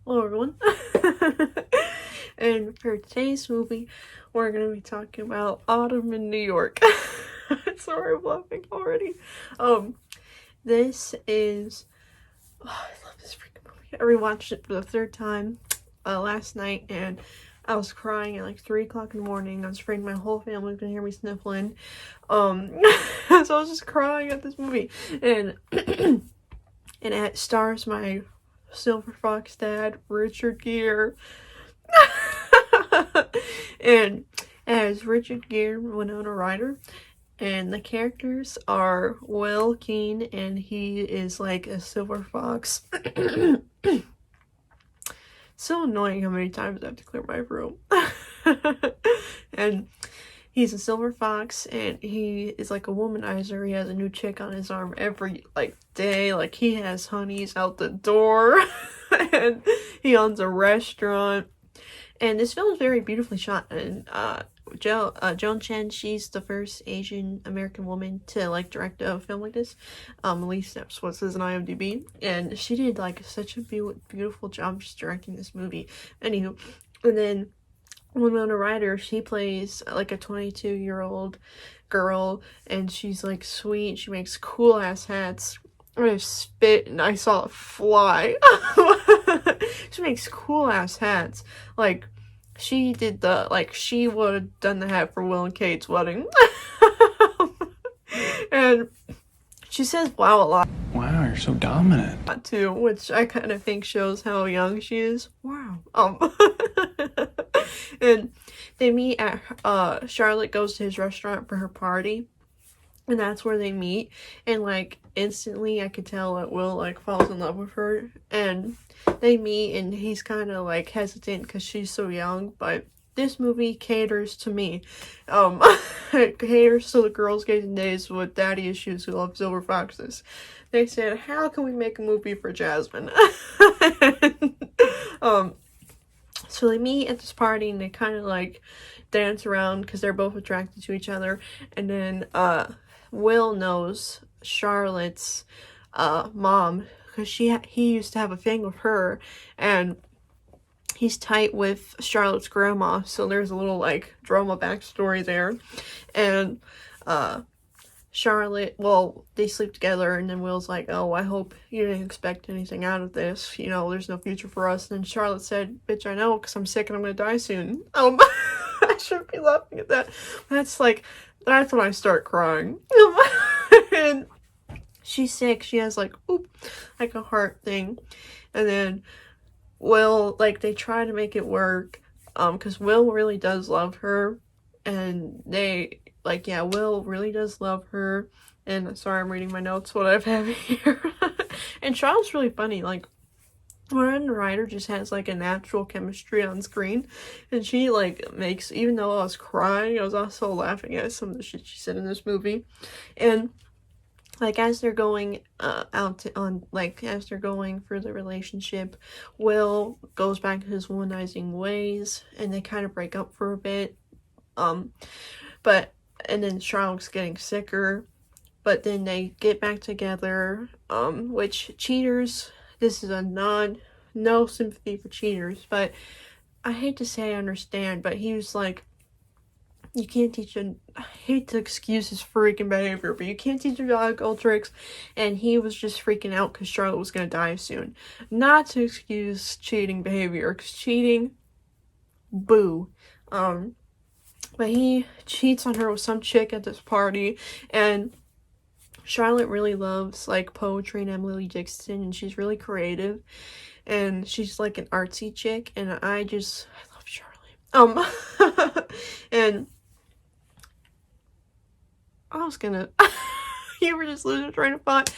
Hello everyone. And for today's movie, we're going to be talking about Autumn in New York. Sorry, I'm laughing already. This is... Oh, I love this freaking movie. I rewatched it for the third time last night, and I was crying at like 3 o'clock in the morning. I was afraid my whole family was going to hear me sniffling. So I was just crying at this movie. And, and it stars my Silver Fox dad, Richard Gere. And as Richard Gere, Winona Ryder, and the characters are Will Keane, and he is like a silver fox. So annoying how many times I have to clear my room. And he's a silver fox, and he is like a womanizer. He has a new chick on his arm every day. Like, he has honeys out the door. And he owns a restaurant. And this film is very beautifully shot. And Joan Chen, she's the first Asian American woman to like direct a film like this. At least that's what it says on IMDb. And she did like such a beautiful job just directing this movie. Anywho, and then Winona Ryder, she plays like a 22-year-old girl, and she's like sweet. She makes cool ass hats. I spit and I saw it fly. She makes cool ass hats. Like, she did she would have done the hat for Will and Kate's wedding. And she says wow a lot. Wow, you're so dominant. Too, which I kind of think shows how young she is. Wow. And they meet at Charlotte goes to his restaurant for her party, and that's where they meet. And like instantly I could tell that Will like falls in love with her, and they meet, and he's kind of like hesitant because she's so young. But this movie caters to me. It caters to the girls getting days with daddy issues who love silver foxes. They said, how can we make a movie for Jasmine? So they meet at this party, and they kind of like dance around because they're both attracted to each other. And then Will knows Charlotte's mom, because he used to have a thing with her, and he's tight with Charlotte's grandma, so there's a little like drama backstory there. And Charlotte, well, they sleep together, and then Will's like, oh, I hope you didn't expect anything out of this, you know, there's no future for us. And then Charlotte said, bitch, I know, because I'm sick and I'm gonna die soon. I shouldn't be laughing at that. That's when I start crying. And she's sick, she has like a heart thing. And then Will, like, they try to make it work, because Will really does love her, and they, like, yeah, Will really does love her. And sorry, I'm reading my notes, what I have here. And Charlotte's really funny, like, Winona Ryder just has like a natural chemistry on screen, and she like makes, even though I was crying, I was also laughing at some of the shit she said in this movie. And like, as they're going as they're going for the relationship, Will goes back to his womanizing ways, and they kind of break up for a bit. And then Charlotte's getting sicker, but then they get back together, which cheaters, this is a no sympathy for cheaters, but I hate to say I understand, but he was like, you can't teach I hate to excuse his freaking behavior, but you can't teach a dog old tricks, and he was just freaking out because Charlotte was gonna die soon. Not to excuse cheating behavior, because cheating, boo. But he cheats on her with some chick at this party, and Charlotte really loves like poetry and Emily Dickinson, and she's really creative, and she's like an artsy chick, and I love Charlotte. And I was gonna you were just losing train of thought.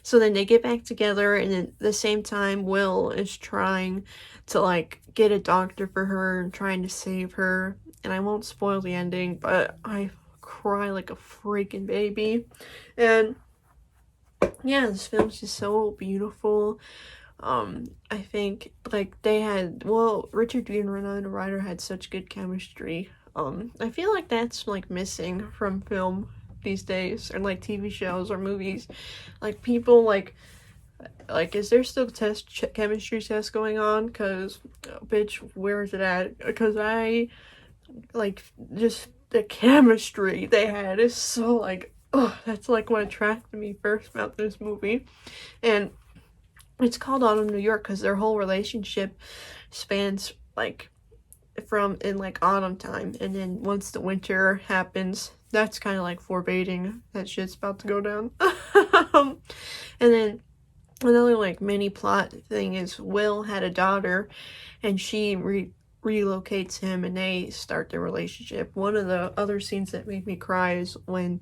So then they get back together, and then at the same time Will is trying to like get a doctor for her and trying to save her, and I won't spoil the ending, but I cry like a freaking baby. And yeah, this film's just so beautiful. I think like Richard Gere and Winona Ryder had such good chemistry. I feel like that's like missing from film these days, or like TV shows or movies. Like, people like like, is there still chemistry test going on? Because, bitch, where is it at? Because I, like, just the chemistry they had is so, like, oh, that's, like, what attracted me first about this movie. And it's called Autumn New York because their whole relationship spans, like, from in, like, autumn time. And then once the winter happens, that's kind of, like, forbidding that shit's about to go down. And then another, like, mini plot thing is Will had a daughter, and she relocates him, and they start their relationship. One of the other scenes that made me cry is when,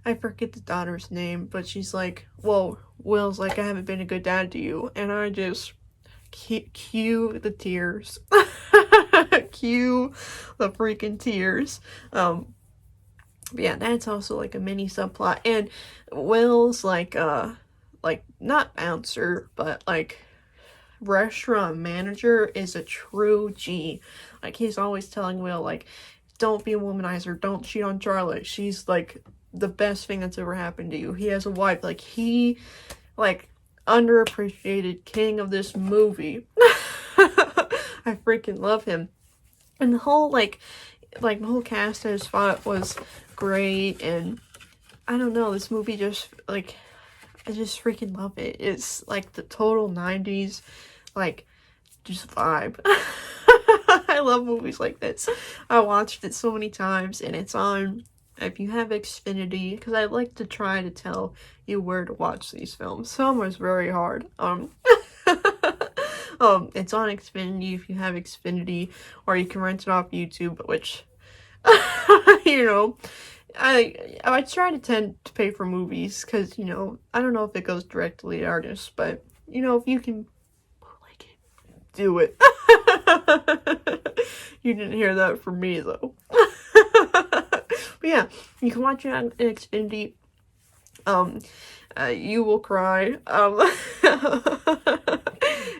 I forget the daughter's name, but she's like, well, Will's like, I haven't been a good dad to you, and I just cue the tears. Cue the freaking tears. Yeah, that's also, like, a mini subplot. And Will's like not bouncer, but, like, restaurant manager is a true G. Like, he's always telling Will, like, don't be a womanizer, don't cheat on Charlotte, she's, like, the best thing that's ever happened to you. He has a wife. Like, he, like, underappreciated king of this movie. I freaking love him. And the whole, like the whole cast at his spot was great, and I don't know, this movie just, like, I just freaking love it. It's, like, the total 90s, like, just vibe. I love movies like this. I watched it so many times, and it's on, if you have Xfinity, because I like to try to tell you where to watch these films. Some was very hard. It's on Xfinity if you have Xfinity, or you can rent it off YouTube, which, you know, I try to tend to pay for movies, because, you know, I don't know if it goes directly to artists, but, you know, if you can, like, do it. You didn't hear that from me, though. But yeah, you can watch it on Xfinity. You will cry.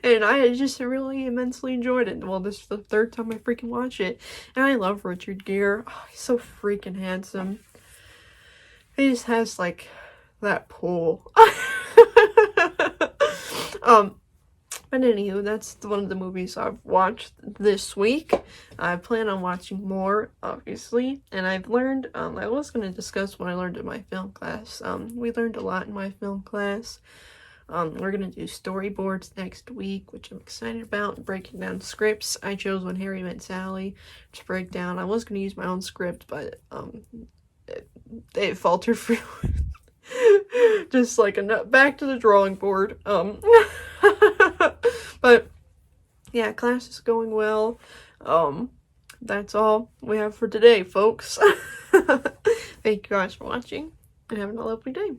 And I just really immensely enjoyed it. Well, this is the third time I freaking watched it. And I love Richard Gere. Oh, he's so freaking handsome. He just has, like, that pull. But anywho, that's one of the movies I've watched this week. I plan on watching more, obviously. And I've learned, I was going to discuss what I learned in my film class. We learned a lot in my film class. We're going to do storyboards next week, which I'm excited about, breaking down scripts. I chose When Harry Met Sally to break down. I was going to use my own script, but it faltered for just like back to the drawing board. But yeah, class is going well. That's all we have for today, folks. Thank you guys for watching, and having a lovely day.